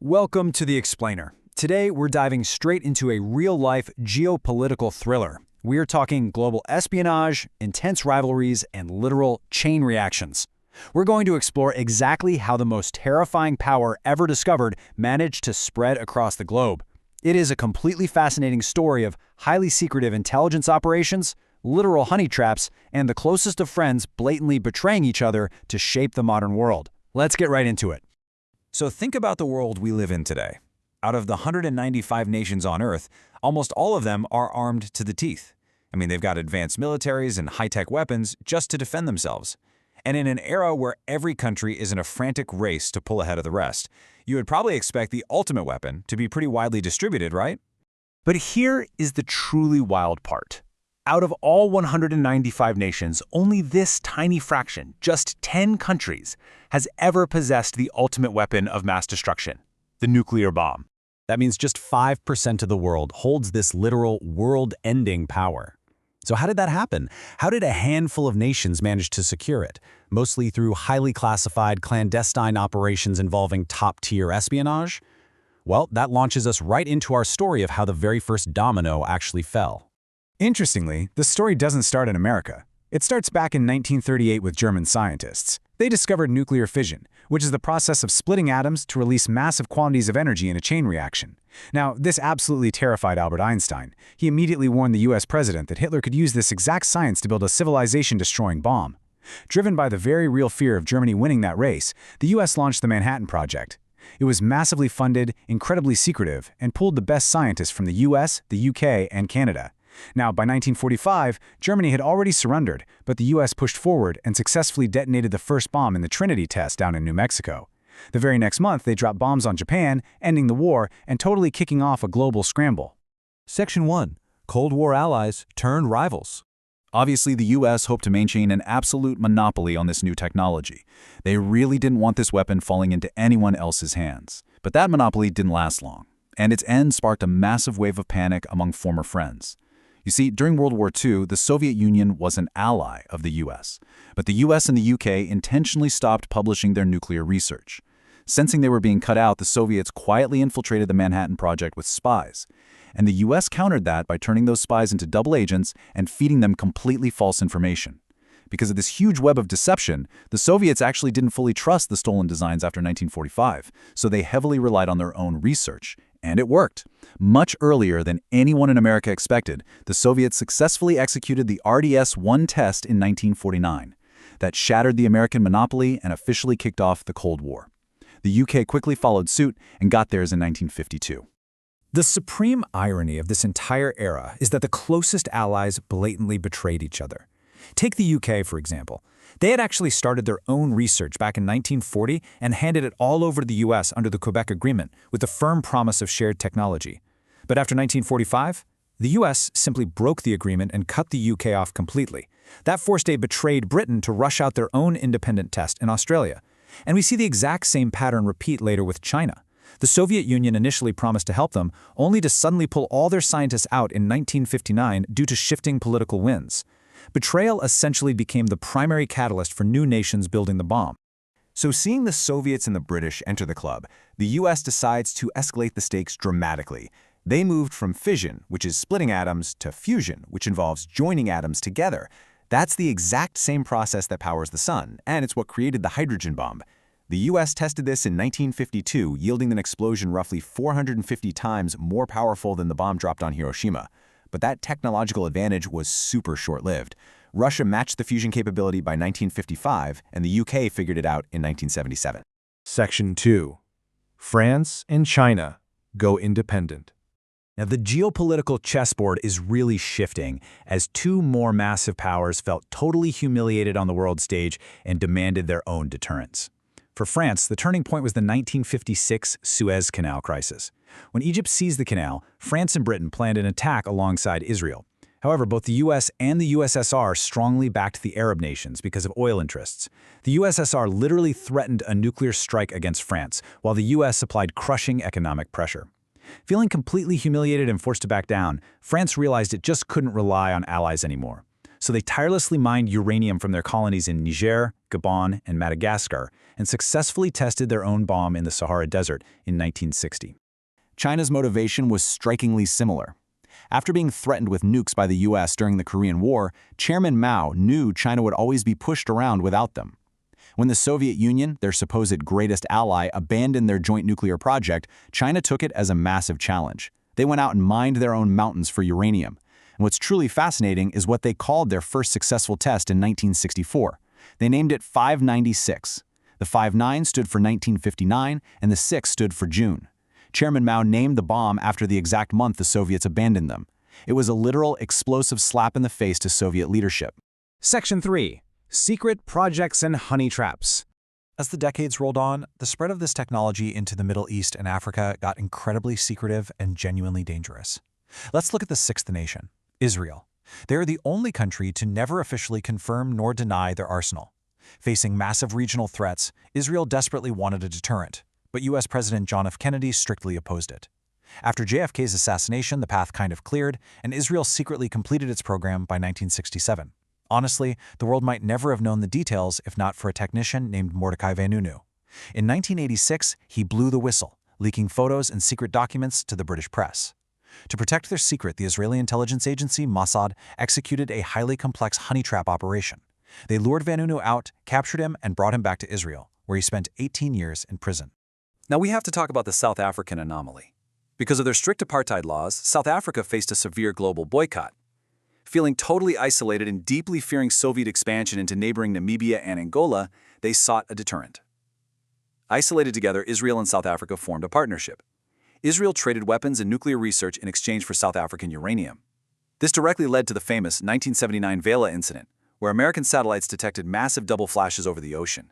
Welcome to The Explainer. Today, we're diving straight into a real-life geopolitical thriller. We're talking global espionage, intense rivalries, and literal chain reactions. We're going to explore exactly how the most terrifying power ever discovered managed to spread across the globe. It is a completely fascinating story of highly secretive intelligence operations, literal honey traps, and the closest of friends blatantly betraying each other to shape the modern world. Let's get right into it. So think about the world we live in today. Out of the 195 nations on Earth, almost all of them are armed to the teeth. I mean, they've got advanced militaries and high-tech weapons just to defend themselves. And in an era where every country is in a frantic race to pull ahead of the rest, you would probably expect the ultimate weapon to be pretty widely distributed, right? But here is the truly wild part. Out of all 195 nations, only this tiny fraction, just 10 countries, has ever possessed the ultimate weapon of mass destruction, the nuclear bomb. That means just 5% of the world holds this literal world-ending power. So how did that happen? How did a handful of nations manage to secure it? Mostly through highly classified clandestine operations involving top-tier espionage? Well, that launches us right into our story of how the very first domino actually fell. Interestingly, the story doesn't start in America. It starts back in 1938 with German scientists. They discovered nuclear fission, which is the process of splitting atoms to release massive quantities of energy in a chain reaction. Now, this absolutely terrified Albert Einstein. He immediately warned the US president that Hitler could use this exact science to build a civilization-destroying bomb. Driven by the very real fear of Germany winning that race, the US launched the Manhattan Project. It was massively funded, incredibly secretive, and pulled the best scientists from the US, the UK, and Canada. Now, by 1945, Germany had already surrendered, but the US pushed forward and successfully detonated the first bomb in the Trinity test down in New Mexico. The very next month, they dropped bombs on Japan, ending the war and totally kicking off a global scramble. Section 1. Cold War allies turned rivals. Obviously, the US hoped to maintain an absolute monopoly on this new technology. They really didn't want this weapon falling into anyone else's hands. But that monopoly didn't last long, and its end sparked a massive wave of panic among former friends. You see, during World War II, the Soviet Union was an ally of the US, but the US and the UK intentionally stopped publishing their nuclear research. Sensing they were being cut out, the Soviets quietly infiltrated the Manhattan Project with spies. And the US countered that by turning those spies into double agents and feeding them completely false information. Because of this huge web of deception, the Soviets actually didn't fully trust the stolen designs after 1945, so they heavily relied on their own research. And it worked. Much earlier than anyone in America expected, the Soviets successfully executed the RDS-1 test in 1949. That shattered the American monopoly and officially kicked off the Cold War. The UK quickly followed suit and got theirs in 1952. The supreme irony of this entire era is that the closest allies blatantly betrayed each other. Take the UK, for example. They had actually started their own research back in 1940 and handed it all over to the US under the Quebec Agreement with the firm promise of shared technology. But after 1945, the US simply broke the agreement and cut the UK off completely. That forced a betrayed Britain to rush out their own independent test in Australia. And we see the exact same pattern repeat later with China. The Soviet Union initially promised to help them, only to suddenly pull all their scientists out in 1959 due to shifting political winds. Betrayal essentially became the primary catalyst for new nations building the bomb. So seeing the Soviets and the British enter the club, the US decides to escalate the stakes dramatically. They moved from fission, which is splitting atoms, to fusion, which involves joining atoms together. That's the exact same process that powers the sun, and it's what created the hydrogen bomb. The US tested this in 1952, yielding an explosion roughly 450 times more powerful than the bomb dropped on Hiroshima. But that technological advantage was super short-lived. Russia matched the fusion capability by 1955, and the UK figured it out in 1977. Section 2. France and China go independent. Now, the geopolitical chessboard is really shifting as two more massive powers felt totally humiliated on the world stage and demanded their own deterrence. For France, the turning point was the 1956 Suez Canal crisis. When Egypt seized the canal, France and Britain planned an attack alongside Israel. However, both the US and the USSR strongly backed the Arab nations because of oil interests. The USSR literally threatened a nuclear strike against France, while the US applied crushing economic pressure. Feeling completely humiliated and forced to back down, France realized it just couldn't rely on allies anymore. So they tirelessly mined uranium from their colonies in Niger, Gabon, and Madagascar, and successfully tested their own bomb in the Sahara Desert in 1960. China's motivation was strikingly similar. After being threatened with nukes by the US during the Korean War, Chairman Mao knew China would always be pushed around without them. When the Soviet Union, their supposed greatest ally, abandoned their joint nuclear project, China took it as a massive challenge. They went out and mined their own mountains for uranium. And what's truly fascinating is what they called their first successful test in 1964. They named it 596. The 59 stood for 1959, and the 6 stood for June. Chairman Mao named the bomb after the exact month the Soviets abandoned them. It was a literal explosive slap in the face to Soviet leadership. Section 3. Secret Projects and Honey Traps. As the decades rolled on, the spread of this technology into the Middle East and Africa got incredibly secretive and genuinely dangerous. Let's look at the sixth nation, Israel. They are the only country to never officially confirm nor deny their arsenal. Facing massive regional threats, Israel desperately wanted a deterrent, but U.S. President John F. Kennedy strictly opposed it. After JFK's assassination, the path kind of cleared, and Israel secretly completed its program by 1967. Honestly, the world might never have known the details if not for a technician named Mordecai Vanunu. In 1986, he blew the whistle, leaking photos and secret documents to the British press. To protect their secret, the Israeli intelligence agency Mossad executed a highly complex honey trap operation. They lured Vanunu out, captured him, and brought him back to Israel, where he spent 18 years in prison. Now we have to talk about the South African anomaly. Because of their strict apartheid laws, South Africa faced a severe global boycott. Feeling totally isolated and deeply fearing Soviet expansion into neighboring Namibia and Angola, they sought a deterrent. Isolated together, Israel and South Africa formed a partnership. Israel traded weapons and nuclear research in exchange for South African uranium. This directly led to the famous 1979 Vela incident, where American satellites detected massive double flashes over the ocean.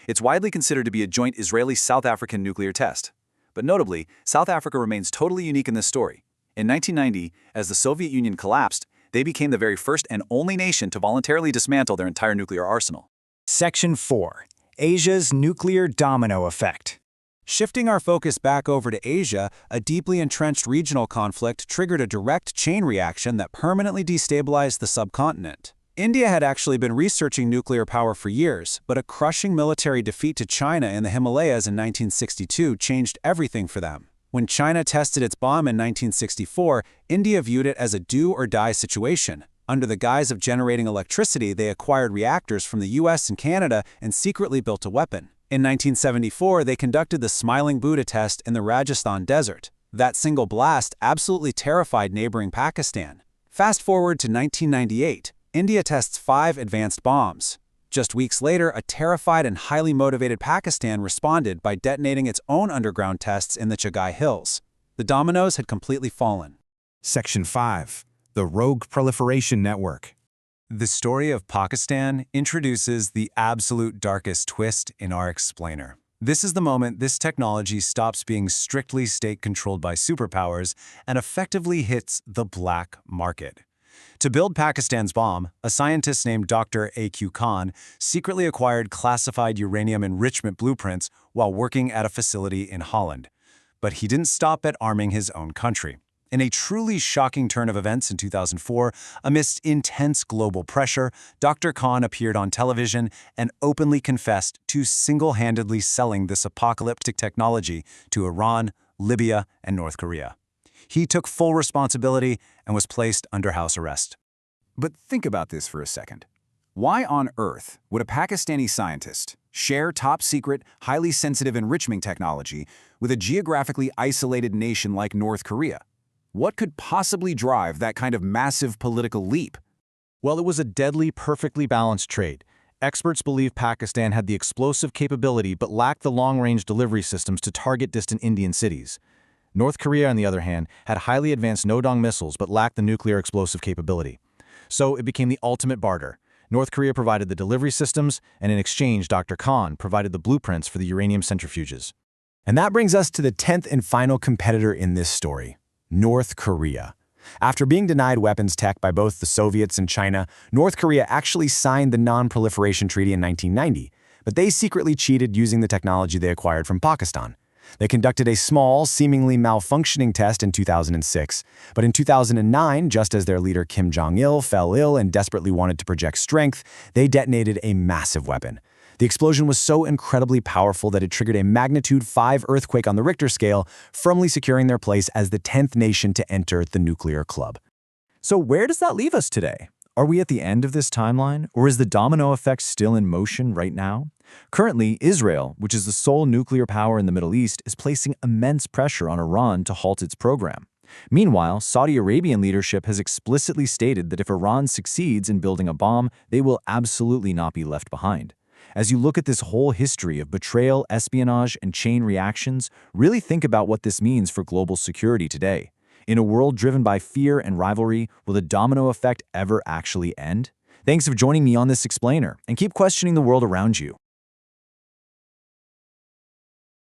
It's widely considered to be a joint Israeli-South African nuclear test. But notably, South Africa remains totally unique in this story. In 1990, as the Soviet Union collapsed, they became the very first and only nation to voluntarily dismantle their entire nuclear arsenal. Section 4. Asia's Nuclear Domino Effect. Shifting our focus back over to Asia, a deeply entrenched regional conflict triggered a direct chain reaction that permanently destabilized the subcontinent. India had actually been researching nuclear power for years, but a crushing military defeat to China in the Himalayas in 1962 changed everything for them. When China tested its bomb in 1964, India viewed it as a do-or-die situation. Under the guise of generating electricity, they acquired reactors from the US and Canada and secretly built a weapon. In 1974, they conducted the Smiling Buddha test in the Rajasthan desert. That single blast absolutely terrified neighboring Pakistan. Fast forward to 1998, India tests 5 advanced bombs. Just weeks later, a terrified and highly motivated Pakistan responded by detonating its own underground tests in the Chhupaye hills. The dominoes had completely fallen. Section 5. The Rogue Proliferation Network. The story of Pakistan introduces the absolute darkest twist in our explainer. This is the moment this technology stops being strictly state-controlled by superpowers and effectively hits the black market. To build Pakistan's bomb, a scientist named Dr. A.Q. Khan secretly acquired classified uranium enrichment blueprints while working at a facility in Holland. But he didn't stop at arming his own country. In a truly shocking turn of events in 2004, amidst intense global pressure, Dr. Khan appeared on television and openly confessed to single-handedly selling this apocalyptic technology to Iran, Libya, and North Korea. He took full responsibility and was placed under house arrest. But think about this for a second. Why on earth would a Pakistani scientist share top-secret, highly sensitive enrichment technology with a geographically isolated nation like North Korea? What could possibly drive that kind of massive political leap? Well, it was a deadly, perfectly balanced trade. Experts believe Pakistan had the explosive capability but lacked the long-range delivery systems to target distant Indian cities. North Korea, on the other hand, had highly advanced no-dong missiles but lacked the nuclear explosive capability. So it became the ultimate barter. North Korea provided the delivery systems, and in exchange, Dr. Khan provided the blueprints for the uranium centrifuges. And that brings us to the 10th and final competitor in this story, North Korea. After being denied weapons tech by both the Soviets and China, North Korea actually signed the Non-Proliferation Treaty in 1990, but they secretly cheated using the technology they acquired from Pakistan. They conducted a small, seemingly malfunctioning test in 2006, but in 2009, just as their leader Kim Jong-il fell ill and desperately wanted to project strength, they detonated a massive weapon. The explosion was so incredibly powerful that it triggered a magnitude 5 earthquake on the Richter scale, firmly securing their place as the 10th nation to enter the nuclear club. So where does that leave us today? Are we at the end of this timeline, or is the domino effect still in motion right now? Currently, Israel, which is the sole nuclear power in the Middle East, is placing immense pressure on Iran to halt its program. Meanwhile, Saudi Arabian leadership has explicitly stated that if Iran succeeds in building a bomb, they will absolutely not be left behind. As you look at this whole history of betrayal, espionage, and chain reactions, really think about what this means for global security today. In a world driven by fear and rivalry, will the domino effect ever actually end? Thanks for joining me on this explainer, and keep questioning the world around you.